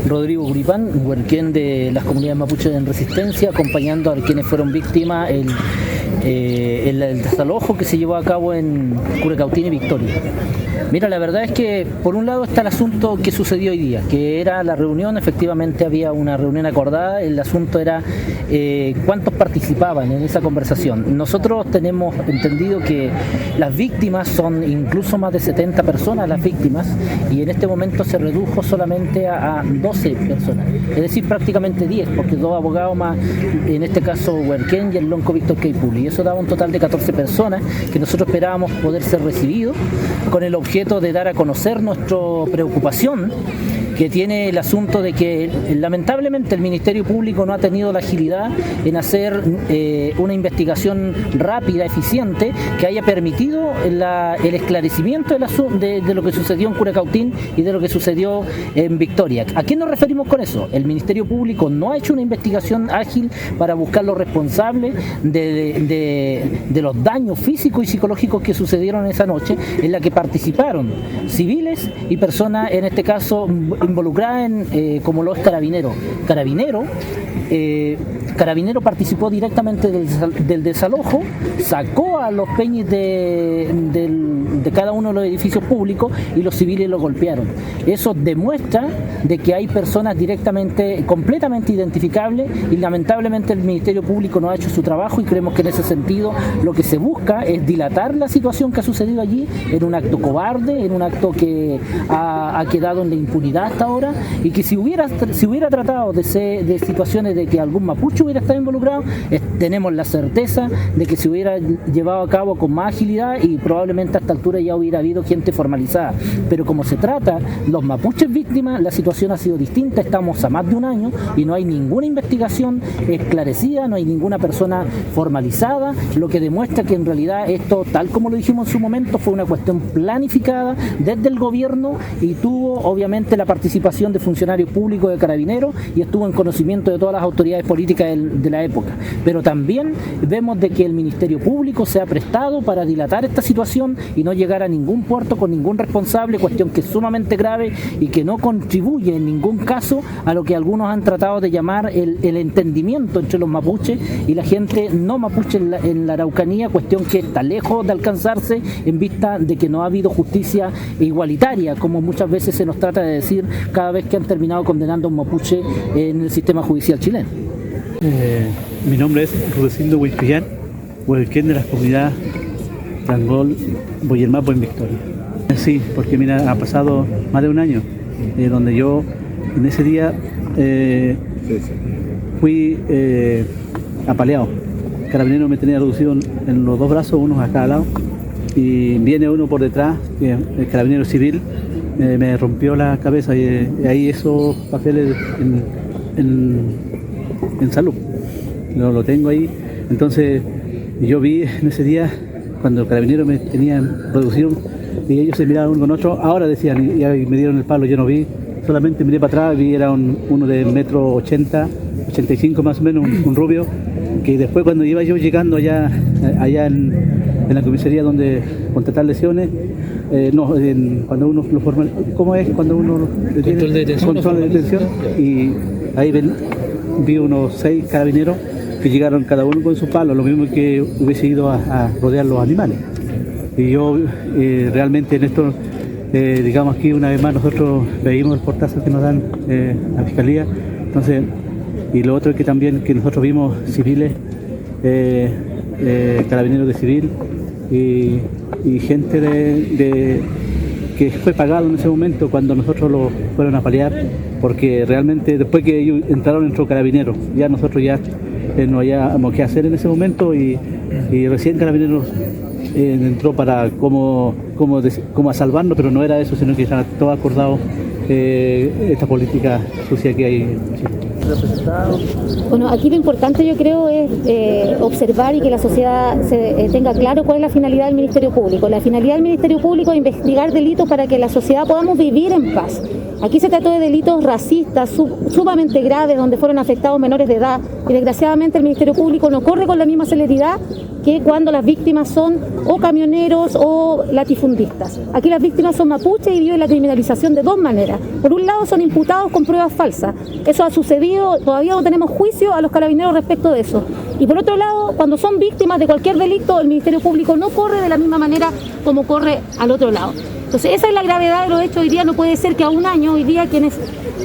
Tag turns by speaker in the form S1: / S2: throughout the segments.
S1: Rodrigo Gripán, huerquén de las comunidades mapuches en resistencia, acompañando a quienes fueron víctimas el desalojo que se llevó a cabo en Curacautín y Victoria. Mira, la verdad es que por un lado está el asunto que sucedió hoy día, que era la reunión, efectivamente había una reunión acordada, el asunto era cuántos participaban en esa conversación. Nosotros tenemos entendido que las víctimas son incluso más de 70 personas las víctimas, y en este momento se redujo solamente a 12 personas, es decir, prácticamente 10, porque 2 abogados más, en este caso Huerquén y el lonco Víctor Keipuli, y eso daba un total de 14 personas que nosotros esperábamos poder ser recibidos con el objeto de dar a conocer nuestra preocupación que tiene el asunto de que lamentablemente el Ministerio Público no ha tenido la agilidad en hacer una investigación rápida, eficiente, que haya permitido el esclarecimiento de lo que sucedió en Curacautín y de lo que sucedió en Victoria. ¿A qué nos referimos con eso? El Ministerio Público no ha hecho una investigación ágil para buscar los responsables de los daños físicos y psicológicos que sucedieron esa noche, en la que participaron civiles y personas, en este caso involucrada como lo es Carabinero. Carabinero participó directamente del desalojo, sacó a los peñis de cada uno de los edificios públicos y los civiles lo golpearon. Eso demuestra de que hay personas completamente identificables, y lamentablemente el Ministerio Público no ha hecho su trabajo, y creemos que en ese sentido lo que se busca es dilatar la situación que ha sucedido allí en un acto cobarde, en un acto que ha quedado en la impunidad hasta ahora, y que si hubiera tratado de situaciones de que algún mapuche hubiera estado involucrado, tenemos la certeza de que se hubiera llevado a cabo con más agilidad, y probablemente a esta altura ya hubiera habido gente formalizada. Pero como se trata los mapuches víctimas, la situación ha sido distinta. Estamos a más de un año y no hay ninguna investigación esclarecida, no hay ninguna persona formalizada, lo que demuestra que en realidad esto, tal como lo dijimos en su momento, fue una cuestión planificada desde el gobierno, y tuvo obviamente la participación de funcionarios públicos, de Carabineros, y estuvo en conocimiento de todas las autoridades políticas de la época. Pero también vemos de que el Ministerio Público se ha prestado para dilatar esta situación y no llegar a ningún puerto con ningún responsable, cuestión que es sumamente grave y que no contribuye en ningún caso a lo que algunos han tratado de llamar el entendimiento entre los mapuches y la gente no mapuche en la Araucanía, cuestión que está lejos de alcanzarse en vista de que no ha habido justicia igualitaria, como muchas veces se nos trata de decir cada vez que han terminado condenando a un mapuche en el sistema judicial chileno.
S2: Mi nombre es Rudecindo Huilpillán, huelquén de la comunidad Rangol, Boyermapo en Victoria. Sí, porque mira, ha pasado más de un año, donde yo en ese día fui apaleado. Carabinero me tenía reducido en los 2 brazos, unos a cada lado, y viene uno por detrás, el carabinero civil, me rompió la cabeza, y ahí esos papeles en salud, lo tengo ahí. Entonces yo vi en ese día cuando el carabinero me tenía reducido y ellos se miraban uno con otro, ahora decían, y me dieron el palo, yo no vi, solamente miré para atrás, vi era uno de 1,80 m, 85 más o menos, un rubio, que después cuando iba yo llegando allá en la comisaría donde contratar lesiones, cuando uno lo forma, ¿cómo es cuando uno
S3: control de detención,
S2: y ahí vi unos 6 carabineros que llegaron cada uno con su palo, lo mismo que hubiese ido a rodear los animales. Y yo realmente en esto, digamos aquí una vez más nosotros veíamos el portazo que nos dan la Fiscalía, entonces, y lo otro es que también que nosotros vimos civiles, carabineros de civil y gente que fue pagado en ese momento cuando nosotros lo fueron a paliar, porque realmente después que ellos entraron entró Carabineros, ya nosotros ya no habíamos qué hacer en ese momento, y recién Carabineros entró para como a salvarnos, pero no era eso, sino que estaba todo acordado esta política sucia que hay en Chile.
S4: Bueno, aquí lo importante yo creo es observar y que la sociedad tenga claro cuál es la finalidad del Ministerio Público. La finalidad del Ministerio Público es investigar delitos para que la sociedad podamos vivir en paz. Aquí se trató de delitos racistas sumamente graves donde fueron afectados menores de edad, y desgraciadamente el Ministerio Público no corre con la misma celeridad que cuando las víctimas son o camioneros o latifundistas. Aquí las víctimas son mapuches y viven la criminalización de dos maneras. Por un lado son imputados con pruebas falsas. Eso ha sucedido, todavía no tenemos juicio a los carabineros respecto de eso. Y por otro lado, cuando son víctimas de cualquier delito, el Ministerio Público no corre de la misma manera como corre al otro lado. Entonces esa es la gravedad de los hechos hoy día. No puede ser que a un año hoy día quienes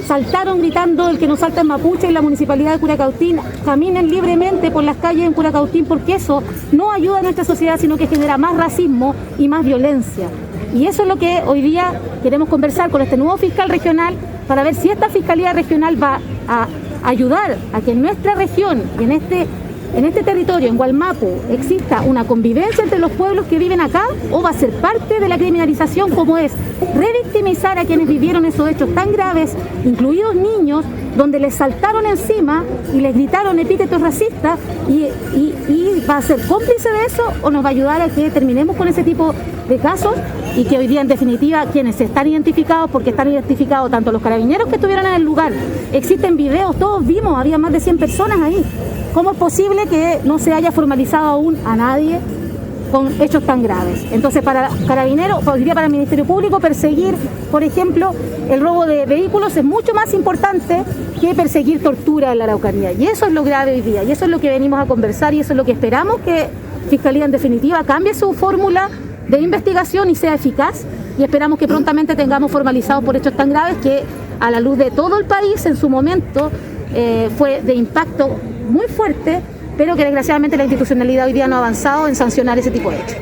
S4: saltaron gritando el que no salta en Mapuche en la municipalidad de Curacautín caminen libremente por las calles en Curacautín, porque eso no ayuda a nuestra sociedad, sino que genera más racismo y más violencia. Y eso es lo que hoy día queremos conversar con este nuevo fiscal regional para ver si esta fiscalía regional va a ayudar a que en nuestra región y en este territorio, en Gualmapu, exista una convivencia entre los pueblos que viven acá, o va a ser parte de la criminalización, como es revictimizar a quienes vivieron esos hechos tan graves, incluidos niños, donde les saltaron encima y les gritaron epítetos racistas, y va a ser cómplice de eso, o nos va a ayudar a que terminemos con ese tipo de casos, y que hoy día en definitiva quienes están identificados, porque están identificados tanto los carabineros que estuvieron en el lugar, existen videos, todos vimos, había más de 100 personas ahí. ¿Cómo es posible que no se haya formalizado aún a nadie con hechos tan graves? Entonces, para Carabineros, diría para el Ministerio Público, perseguir, por ejemplo, el robo de vehículos es mucho más importante que perseguir tortura en la Araucanía. Y eso es lo grave hoy día, y eso es lo que venimos a conversar, y eso es lo que esperamos, que Fiscalía en definitiva cambie su fórmula de investigación y sea eficaz, y esperamos que prontamente tengamos formalizados por hechos tan graves que a la luz de todo el país en su momento fue de impacto muy fuerte, pero que desgraciadamente la institucionalidad hoy día no ha avanzado en sancionar ese tipo de hechos.